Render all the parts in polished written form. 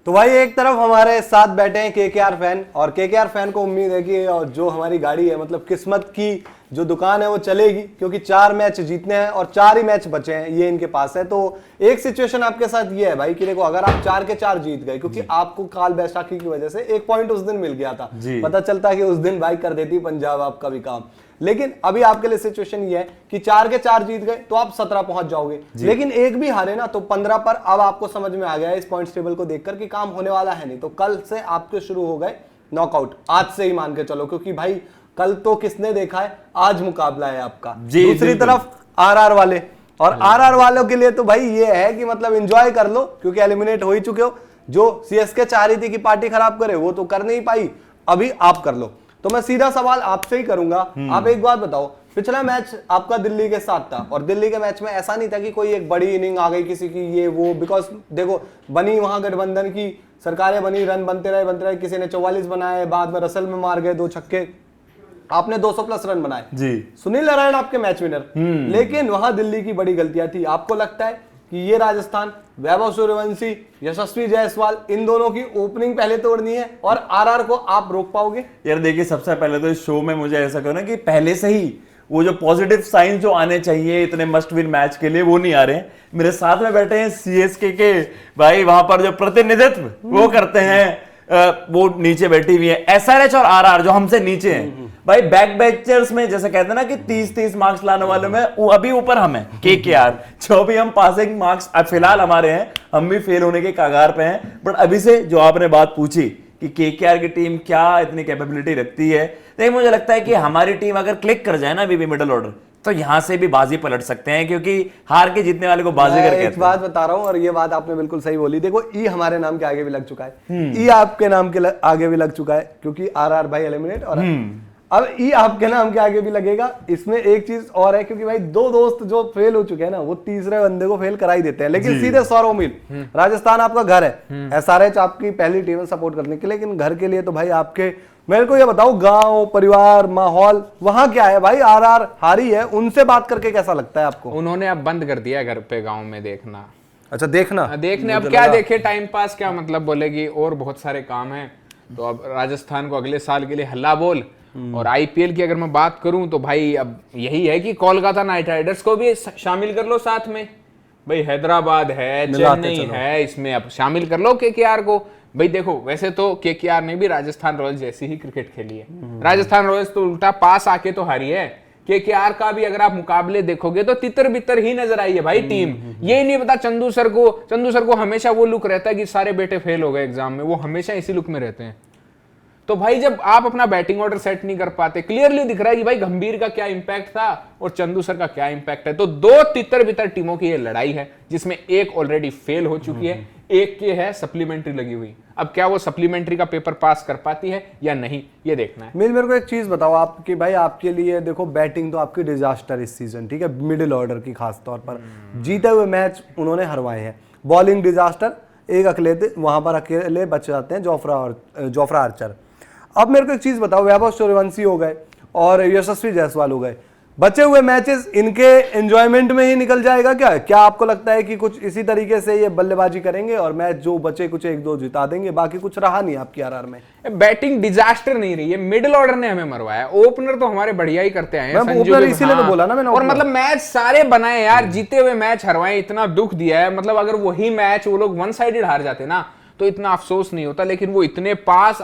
तो भाई एक तरफ हमारे साथ बैठे हैं केकेआर फैन, और केकेआर फैन को उम्मीद है कि और जो हमारी गाड़ी है मतलब किस्मत की जो दुकान है वो चलेगी, क्योंकि 4 मैच जीतने हैं और 4 ही मैच बचे हैं ये इनके पास है। तो एक सिचुएशन आपके साथ ये है भाई कि देखो अगर आप 4 के 4 जीत गए, क्योंकि आपको काल बैसाखी की वजह से 1 पॉइंट उस दिन मिल गया था, पता चलता कि उस दिन भाई कर देती पंजाब आपका भी काम। लेकिन अभी आपके लिए सिचुएशन ये है कि 4 के 4 जीत गए तो आप 17 पहुंच जाओगे, लेकिन एक भी हारे ना तो 15 पर। अब आपको समझ में आ गया है इस पॉइंट्स टेबल को देखकर कि काम होने वाला है नहीं। तो कल से आपके शुरू हो गए नॉकआउट, आज से ही मान के चलो, क्योंकि भाई कल तो किसने देखा है, आज मुकाबला है आपका। दूसरी तरफ आरआर वाले, और आरआर वालों के लिए तो भाई ये है कि मतलब एंजॉय कर लो, क्योंकि एलिमिनेट हो ही चुके हो। जो सीएसके चाह रही थी कि पार्टी खराब करे वो तो कर नहीं पाई, अभी आप कर लो। तो मैं सीधा सवाल आपसे ही करूंगा, आप एक बात बताओ, पिछला मैच आपका दिल्ली के साथ था और दिल्ली के मैच में ऐसा नहीं था कि कोई एक बड़ी इनिंग आ गई किसी की ये वो, बिकॉज देखो बनी वहां गठबंधन की सरकारें बनी, रन बनते रहे, किसी ने 44 बनाए, बाद में रसल में मार गए 2 छक्के, आपने 200 प्लस रन बनाए जी, सुनील नारायण आपके मैच विनर। लेकिन वहां दिल्ली की बड़ी गलतियां थी। आपको लगता है कि ये राजस्थान, वैभव सूर्यवंशी, यशस्वी जायसवाल, इन दोनों की ओपनिंग पहले तोड़नी है और आरआर को आप रोक पाओगे? यार देखिए, सबसे पहले तो इस शो में मुझे ऐसा करना कि पहले से ही वो जो पॉजिटिव साइन जो आने चाहिए इतने मस्ट विन मैच के लिए वो नहीं आ रहे हैं। मेरे साथ में बैठे हैं सीएसके के भाई, वहां पर जो प्रतिनिधित्व वो करते हैं वो नीचे बैठी हुई है एसआरएच और आरआर जो हमसे नीचे हैं भाई। बैक बेंचर्स में जैसे कहते हैं ना कि 30-30 मार्क्स लाने वालों में अभी ऊपर हम हैं केकेआर, जो भी हम पासिंग मार्क्स फिलहाल हमारे हैं, हम भी फेल होने के कगार पे हैं। बट अभी से जो आपने बात पूछी कि केकेआर की टीम क्या इतनी कैपेबिलिटी रखती है, तो मुझे लगता है कि हमारी टीम अगर क्लिक कर जाए ना अभी भी मिडिल ऑर्डर, तो यहां से भी बाजी पलट सकते हैं, क्योंकि हार के जीतने वाले को बाजीगर कहते हैं। एक बात बता रहा हूं और ये बात आपने बिल्कुल सही बोली। देखो ई हमारे नाम के आगे भी लग चुका है, ई आपके नाम के आगे भी लग चुका है, क्योंकि आरआर भाई एलिमिनेट, और अब ई आपके नाम के आगे भी लगेगा। इसमें एक चीज और है, क्योंकि भाई 2 दोस्त जो फेल हो चुके हैं ना वो तीसरे बंदे को फेल करा ही देते हैं। लेकिन सीधे सौरव मील, राजस्थान आपका घर है, एसआरएच आपकी पहली टीम है सपोर्ट करने के, लेकिन घर के लिए तो भाई आपके, मेरे को ये बताओ गांव परिवार माहौल वहां क्या है भाई? आरआर हारी है, उनसे बात करके कैसा लगता है आपको? उन्होंने अब बंद कर दिया घर पे गांव में देखना। अच्छा देखने अब क्या देखे, टाइम पास क्या मतलब बोलेगी, और बहुत सारे काम हैं। तो अब राजस्थान को अगले साल के लिए हल्ला बोल। और आईपीएल की अगर मैं बात करूं तो भाई अब यही है कि कोलकाता नाइट राइडर्स को भी शामिल कर लो साथ में भाई, हैदराबाद है, चेन्नई है, इसमें अब शामिल कर लो केकेआर को भाई। देखो वैसे तो केकेआर ने भी राजस्थान रॉयल्स जैसी ही क्रिकेट खेली है, राजस्थान रॉयल्स तो उल्टा पास आके तो हारी है। केकेआर का भी अगर आप मुकाबले देखोगे तो तितर बितर ही नजर आई है भाई टीम। ये नहीं पता चंदू सर को हमेशा वो लुक रहता है कि सारे बेटे फेल हो गए एग्जाम में, वो हमेशा इसी लुक में रहते हैं। तो भाई जब आप अपना बैटिंग ऑर्डर सेट नहीं कर पाते, क्लियरली दिख रहा है कि भाई गंभीर का क्या इंपैक्ट था और चंदू सर का क्या इंपैक्ट है। तो 2 तितर बितर टीमों की ये लड़ाई है, जिसमें एक ऑलरेडी फेल हो चुकी है, एक के है सप्लीमेंट्री लगी हुई। अब क्या वो सप्लीमेंट्री का पेपर पास कर पाती है या नहीं, ये देखना है। मेरे को एक चीज बताओ आपकी भाई, आपके लिए देखो बैटिंग तो आपकी डिजास्टर इस सीजन, ठीक है, मिडिल ऑर्डर की खास तौर पर जीते हुए मैच उन्होंने हरवाए हैं। बॉलिंग डिजास्टर, एक वहां पर अकेले बच जाते हैं जोफ्रा आर्चर। अब मेरे को एक चीज बताओ, वैभव सूर्यवंशी हो गए और यशस्वी जायसवाल हो गए, बचे हुए मैचेस इनके एंजॉयमेंट में ही निकल जाएगा क्या आपको लगता है कि कुछ इसी तरीके से ये बल्लेबाजी करेंगे और मैच जो बचे कुछ 1-2 जिता देंगे, बाकी कुछ रहा नहीं आपकी आरआर में? बैटिंग डिजास्टर नहीं रही है, मिडिल ऑर्डर ने हमें मरवाया। ओपनर तो हमारे बढ़िया ही करते हैं, इसीलिए तो बोला ना मैंने। और मतलब मैच सारे बनाए यार, जीते हुए मैच हरवाए, इतना दुख दिया है। मतलब अगर वही मैच वो लोग 1 साइडेड हार जाते ना तो इतना अफसोस नहीं होता, लेकिन वो इतने पास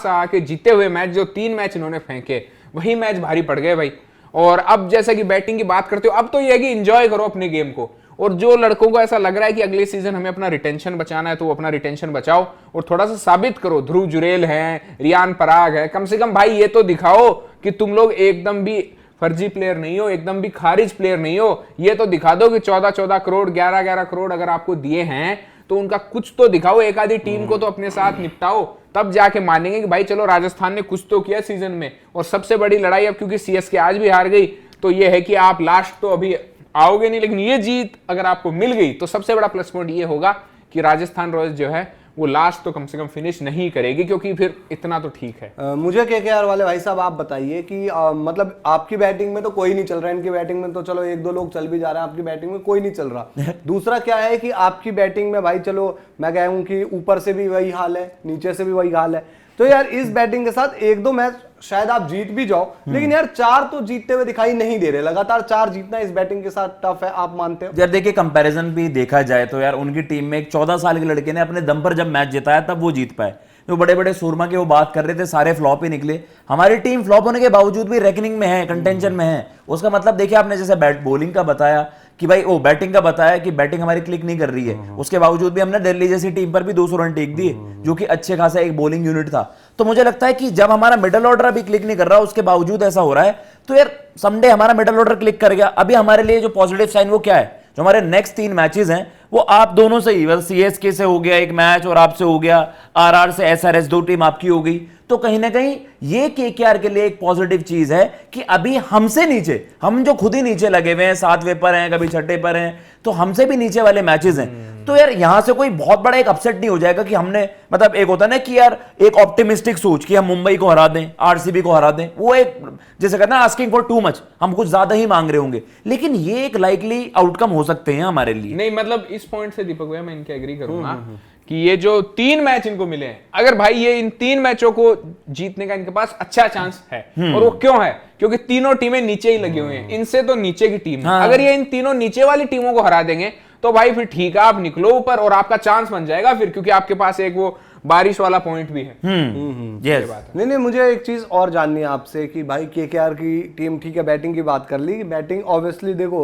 आके जीते हुए मैच, जो 3 मैच इन्होंने फेंके, वही मैच भारी पड़ गए भाई। और अब जैसा कि बैटिंग की बात करते हो, अब तो ये है कि एंजॉय करो अपने गेम को। और जो लड़कों को ऐसा लग रहा है कि अगले सीजन हमें अपना रिटेंशन बचाना है, तो वो अपना रिटेंशन बचाओ और थोड़ा सा साबित करो। ध्रुव जुरेल है, रियान पराग है, कम से कम भाई ये तो दिखाओ कि तुम लोग एकदम भी फर्जी प्लेयर नहीं हो, एकदम भी खारिज प्लेयर नहीं हो। ये तो दिखा दो कि 14-14 करोड़ 11-11 करोड़ अगर आपको दिए हैं तो उनका कुछ तो दिखाओ। एक आधी टीम को तो अपने साथ निपटाओ, तब जाके मानेंगे कि भाई चलो राजस्थान ने कुछ तो किया सीजन में। और सबसे बड़ी लड़ाई अब, क्योंकि सीएसके आज भी हार गई, तो ये है कि आप लास्ट तो अभी आओगे नहीं, लेकिन ये जीत अगर आपको मिल गई तो सबसे बड़ा प्लस पॉइंट ये होगा कि राजस्थान रॉयल्स जो है वो लास्ट तो कम से कम फिनिश नहीं करेगी, क्योंकि फिर इतना तो ठीक है। मुझे केकेआर वाले भाई साहब आप बताइए कि मतलब आपकी बैटिंग में तो कोई नहीं चल रहा है, इनकी बैटिंग में तो चलो एक दो लोग चल भी जा रहे हैं, आपकी बैटिंग में कोई नहीं चल रहा। दूसरा क्या है कि आपकी बैटिंग में भाई चलो मैं कहूँ कि ऊपर से भी वही हाल है, नीचे से भी वही हाल है, तो यार इस बैटिंग के साथ एक दो मैच शायद आप जीत भी जाओ, लेकिन यार 4 तो जीतते हुए दिखाई नहीं दे रहे। लगातार 4 जीतना इस बैटिंग के साथ टफ है, आप मानते हो? यार देखिए, कंपैरिजन भी देखा जाए तो यार उनकी टीम में एक 14 साल के लड़के ने अपने दम पर जब मैच जिताया तब वो जीत पाए। जो बड़े बड़े सूरमा के वो बात कर रहे थे, सारे फ्लॉप ही निकले। हमारी टीम फ्लॉप होने के बावजूद भी रैंकिंग में है, कंटेंशन में है। उसका मतलब देखिए, आपने जैसे बॉलिंग का बताया कि भाई वो बैटिंग का बताया कि बैटिंग हमारी क्लिक नहीं कर रही है, उसके बावजूद भी हमने दिल्ली जैसी टीम पर भी 200 रन टेक दिए, जो कि अच्छे खासा एक बॉलिंग यूनिट था। तो मुझे लगता है कि जब हमारा मिडल ऑर्डर अभी क्लिक नहीं कर रहा, उसके बावजूद ऐसा हो रहा है, तो यार समडे हमारा मिडल ऑर्डर क्लिक कर गया। अभी हमारे लिए जो पॉजिटिव साइन वो क्या है, जो हमारे नेक्स्ट 3 मैचेस हैं वो आप दोनों से ही, सीएसके से हो गया एक मैच और आपसे हो गया, आरआर से एसआरएच, 2 टीम आपकी हो गई। तो कहीं ना कहीं ये केकेआर के लिए एक पॉजिटिव चीज है कि अभी हमसे नीचे, हम जो खुद ही नीचे लगे हुए हैं, 7वें पर हैं, कभी 6ठे पर हैं, तो हमसे भी नीचे वाले मैचेस हैं। तो यार यहां से कोई बहुत बड़ा एक अपसेट नहीं हो जाएगा कि हमने, मतलब एक होता है ना कि यार एक ऑप्टिमिस्टिक सोच कि हम मुंबई को हरा दें, आरसीबी को हरा दें, वो एक जैसे कहते हैं आस्किंग फॉर टू मच, हम कुछ ज्यादा ही मांग रहे होंगे, लेकिन ये एक लाइकली आउटकम हो सकते हैं हमारे लिए। नहीं मतलब इस पॉइंट से दीपक भैया मैं इनके एग्री करूंगा कि ये जो 3 मैच इनको मिले हैं, अगर भाई ये इन 3 मैचों को जीतने का इनके पास अच्छा चांस है, और वो क्यों है, क्योंकि तीनों टीमें नीचे ही लगी हुई हैं, इनसे तो नीचे की टीम है। अगर ये इन तीनों नीचे वाली टीमों को हरा देंगे तो भाई फिर ठीक है, आप निकलो ऊपर और आपका चांस बन जाएगा फिर, क्योंकि आपके पास एक वो बारिश वाला पॉइंट भी है। यस, नहीं, मुझे एक चीज और जाननी है आपसे कि भाई केकेआर की टीम, ठीक है बैटिंग की बात कर ली, बैटिंग ऑब्वियसली देखो,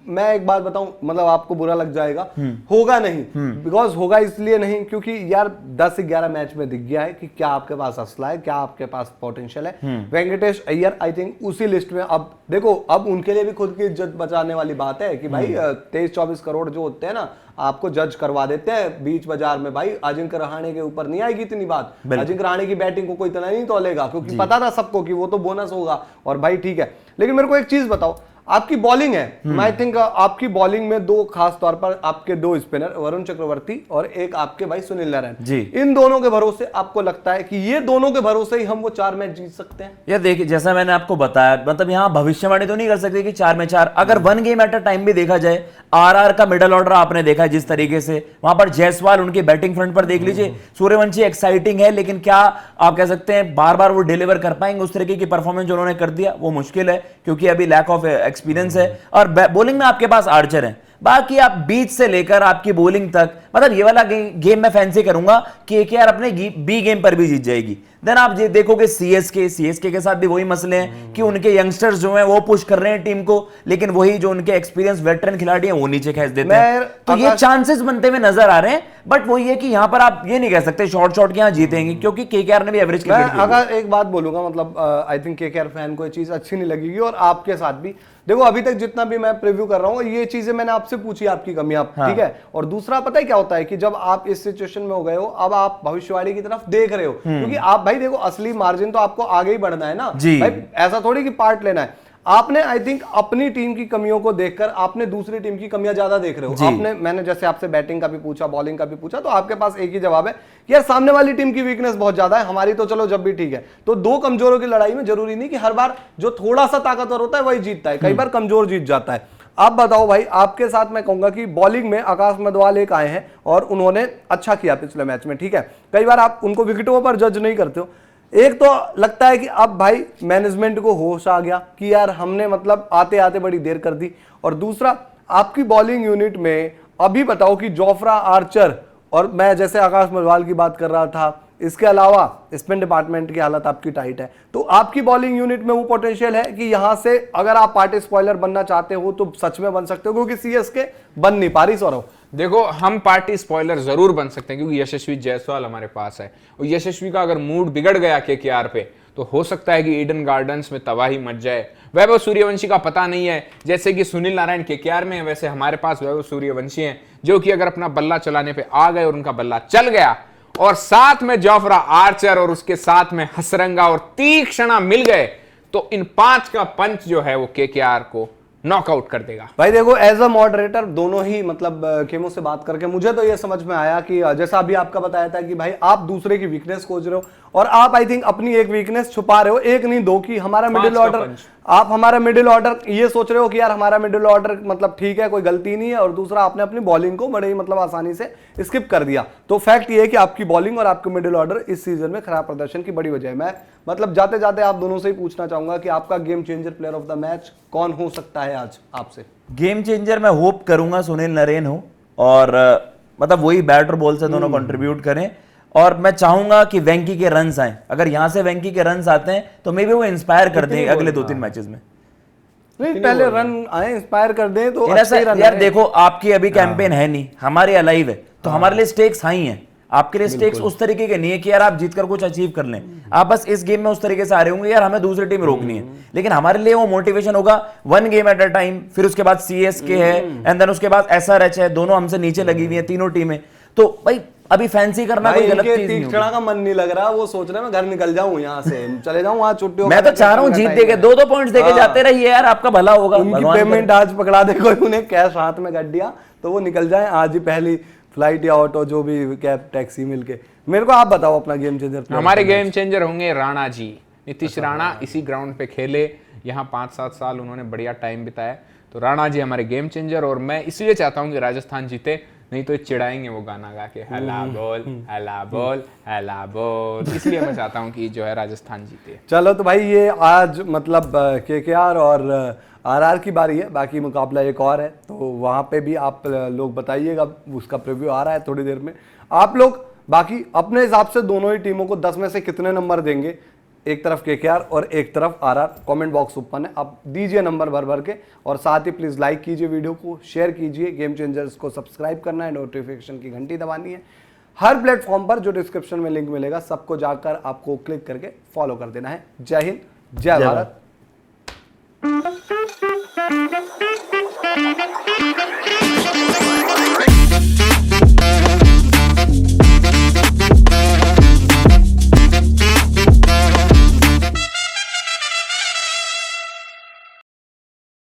मैं एक बात बताऊं, मतलब आपको बुरा लग जाएगा, होगा नहीं, बिकॉज होगा इसलिए नहीं क्योंकि यार 10-11 मैच में दिख गया है कि क्या आपके पास असला है, क्या आपके पास पोटेंशियल है। वेंकटेश अय्यर आई थिंक उसी लिस्ट में, अब देखो अब उनके लिए भी खुद की इज्जत बचाने वाली बात है कि भाई 23-24 करोड़ जो होते हैं ना, आपको जज करवा देते हैं बीच बाजार में। भाई अजिंक्य रहाणे के ऊपर नहीं आएगी इतनी बात, अजिंक्य रहाणे की बैटिंग को कोई इतना नहीं तोलेगा, क्योंकि पता था सबको कि वो तो बोनस होगा, और भाई ठीक है। लेकिन मेरे को एक चीज बताओ, आपकी बॉलिंग है, आई थिंक आपकी बॉलिंग में 2 खास तौर पर आपके 2 स्पिनर, वरुण चक्रवर्ती और एक आपके भाई सुनील नारायण जी, इन दोनों के भरोसे आपको लगता है कि ये दोनों के भरोसे ही हम वो 4 मैच जीत सकते हैं? यार देखिए, जैसा मैंने आपको बताया, मतलब यहाँ भविष्यवाणी तो नहीं कर सकते कि 4 में 4, अगर 1 गेम एट अ टाइम भी देखा जाए, आरआर का मिडल ऑर्डर आपने देखा है जिस तरीके से, वहां पर जायसवाल उनकी बैटिंग फ्रंट पर देख लीजिए, सूर्यवंशी एक्साइटिंग है, लेकिन क्या आप कह सकते हैं बार बार वो डिलीवर कर पाएंगे उस तरीके की परफॉर्मेंस जो उन्होंने कर दिया, वो मुश्किल है, क्योंकि अभी लैक ऑफ एक्सपीरियंस है। और बॉलिंग में आपके पास आर्चर है, बाकी आप बीच से लेकर आपकी बॉलिंग तक, मतलब ये वाला गेम मैं फैंसी करूंगा कि केकेआर अपने बी गेम पर भी जीत जाएगी। देन आप ये देखोगे सीएसके के साथ भी वही मसले हैं कि उनके यंगस्टर्स जो हैं वो पुश कर रहे हैं टीम को, लेकिन वही जो उनके एक्सपीरियंस वेटरन खिलाड़ी हैं वो नीचे खींच देते हैं। तो ये चांसेस बनते हुए नजर आ रहे हैं, बट वही है कि यहाँ पर आप ये नहीं कह सकते शॉर्ट के यहाँ जीतेंगे, क्योंकि केकेआर ने भी एवरेज क्रिकेट की। अगर एक बात बोलूंगा, मतलब आई थिंक केकेआर फैन को ये चीज अच्छी नहीं लगेगी, और आपके साथ भी देखो अभी तक जितना भी मैं प्रीव्यू कर रहा हूँ, ये चीजें मैंने आपसे पूछी, आपकी कमियां, ठीक है। और दूसरा पता है क्या होता है कि जब आप इस सिचुएशन में हो गए हो, अब आप भविष्यवाणी की तरफ देख रहे हो, क्योंकि आप भाई देखो असली मार्जिन तो आपको आगे ही बढ़ना है ना भाई, ऐसा थोड़ी कि पार्ट लेना है। आपने आई थिंक अपनी टीम की कमियों को देखकर आपने दूसरी टीम की कमियां ज्यादा देख रहे हो। आपने, मैंने जैसे आपसे बैटिंग का भी पूछा, बॉलिंग का भी पूछा, तो आपके पास एक ही जवाब है कि यार सामने वाली टीम की वीकनेस बहुत ज्यादा है, हमारी तो चलो जब भी ठीक है। तो 2 कमजोरों की लड़ाई में जरूरी नहीं कि हर बार जो थोड़ा सा ताकतवर होता है वही जीतता है, कई बार कमजोर जीत जाता है। आप बताओ भाई, आपके साथ मैं कहूंगा कि बॉलिंग में आकाश मधवाल एक आए हैं और उन्होंने अच्छा किया पिछले मैच में, ठीक है। कई बार आप उनको विकेटों पर जज नहीं करते हो। एक तो लगता है कि अब भाई मैनेजमेंट को होश आ गया कि यार हमने मतलब आते आते बड़ी देर कर दी, और दूसरा आपकी बॉलिंग यूनिट में अभी बताओ कि जोफ्रा आर्चर, और मैं जैसे आकाश मधवाल की बात कर रहा था, इसके अलावा स्पिन डिपार्टमेंट की हालत आपकी टाइट है, तो आपकी बॉलिंग यूनिट में वो पोटेंशियल है कि यहां से अगर आप पार्टी स्पॉइलर बनना चाहते हो तो सच में बन सकते हो, क्योंकि सीएसके बन नहीं पा रही। सौरव देखो, हम पार्टी स्पॉइलर जरूर बन सकते हैं क्योंकि यशस्वी जायसवाल हमारे पास है, और यशस्वी का अगर मूड बिगड़ गया केकेआर पे तो हो सकता है कि ईडन गार्डन्स में तबाही मच जाए। वैभव सूर्यवंशी का पता नहीं है, जैसे कि सुनील नारायण केकेआर में है, वैसे हमारे पास वैभव सूर्यवंशी हैं जो कि अगर अपना बल्ला चलाने पे आ गए और उनका बल्ला चल गया, और साथ में जोफ्रा आर्चर और उसके साथ में हसरंगा और तीक्ष्णा मिल गए, तो इन 5 का पंच जो है वो केकेआर को नॉकआउट कर देगा। भाई देखो, एज अ मॉडरेटर दोनों ही मतलब खेमों से बात करके मुझे तो ये समझ में आया कि जैसा अभी आपका बताया था कि भाई आप दूसरे की वीकनेस खोज रहे हो और आप आई थिंक अपनी एक वीकनेस छुपा रहे हो, एक नहीं दो की। हमारा मिडिल ऑर्डर, आप हमारा मिडिल ऑर्डर ये सोच रहे हो कि यार हमारा मिडिल ऑर्डर मतलब ठीक है, कोई गलती नहीं है, और दूसरा आपने अपनी बॉलिंग को बड़े ही मतलब आसानी से स्किप कर दिया। तो फैक्ट ये है कि आपकी बॉलिंग और आपके मिडिल ऑर्डर इस सीजन में खराब प्रदर्शन की बड़ी वजह है। मैं मतलब जाते जाते आप दोनों से ही पूछना चाहूंगा कि आपका game changer player of the match कौन हो सकता है आज आपसे? गेम चेंजर मैं होप करूंगा सुनील नरेन हो, और मतलब वही बैट और बॉल से दोनों कंट्रीब्यूट करें, और मैं चाहूंगा कि वेंकी के रन्स आए। अगर यहां से वेंकी के रन्स आते हैं तो मे बी वो इंस्पायर कर दें अगले 2-3 मैचेस में। नहीं, पहले रन आए, इंस्पायर कर दें तो अच्छे ही रन। यार देखो, आपकी अभी कैंपेन है नहीं, हमारे अलाइव है, तो हमारे लिए स्टेक्स हाई हैं। आपके लिए स्टेक्स उस तरीके के नहीं है कि यार आप जीतकर कुछ अचीव कर लें। आप बस इस गेम में उस तरीके से आ रहे होंगे यार हमें दूसरी टीम रोकनी है, लेकिन हमारे लिए वो मोटिवेशन होगा 1 गेम एट अ टाइम। फिर उसके बाद CSK है, एंड देन उसके बाद SRH है, दोनों हमसे नीचे लगी हुई है तीनों टीमें। तो भाई अभी फैंसी करना कोई गलत चीज नहीं तीसरा का मन नहीं लग रहा, वो सोच रहे मैं घर निकल जाऊं, यहाँ से चले जाऊं, वहां छुट्टियों। मैं तो चाह रहा हूँ जीत देके 2-2 पॉइंट्स देके जाते रहिए यार, आपका भला होगा। उनकी पेमेंट आज पकड़ा दे कोई, उन्हें कैश हाथ में कर दिया तो वो निकल जाए आज ही, पहली फ्लाइट या ऑटो जो भी कैब टैक्सी मिलके। मेरे को आप बताओ अपना गेम चेंजर। हमारे गेम चेंजर होंगे राणा जी, नीतीश राणा। इसी ग्राउंड पे खेले, यहाँ 5-7 साल उन्होंने बढ़िया टाइम बिताया, तो राणा जी हमारे गेम चेंजर। और मैं इसलिए चाहता हूँ कि राजस्थान जीते, नहीं तो चिढ़ाएंगे वो गाना गा के, हला बोल हला बोल हला बोल। इसलिए मैं चाहता हूँ कि जो है राजस्थान जीते। चलो तो भाई ये आज मतलब KKR और RR की बारी है, बाकी मुकाबला एक और है, तो वहाँ पे भी आप लोग बताइएगा, उसका प्रीव्यू आ रहा है थोड़ी देर में। आप लोग बाकी अपने हिसाब से दोनों ही टीमों को 10 में से कितने नंबर देंगे? एक तरफ KKR और एक तरफ RR। कमेंट बॉक्स ओपन है, आप दीजिए नंबर भर भर के, और साथ ही प्लीज लाइक कीजिए वीडियो को, शेयर कीजिए, गेम चेंजर्स को सब्सक्राइब करना है, नोटिफिकेशन की घंटी दबानी है। हर प्लेटफॉर्म पर जो डिस्क्रिप्शन में लिंक मिलेगा सबको जाकर आपको क्लिक करके फॉलो कर देना है। जय हिंद, जय भारत।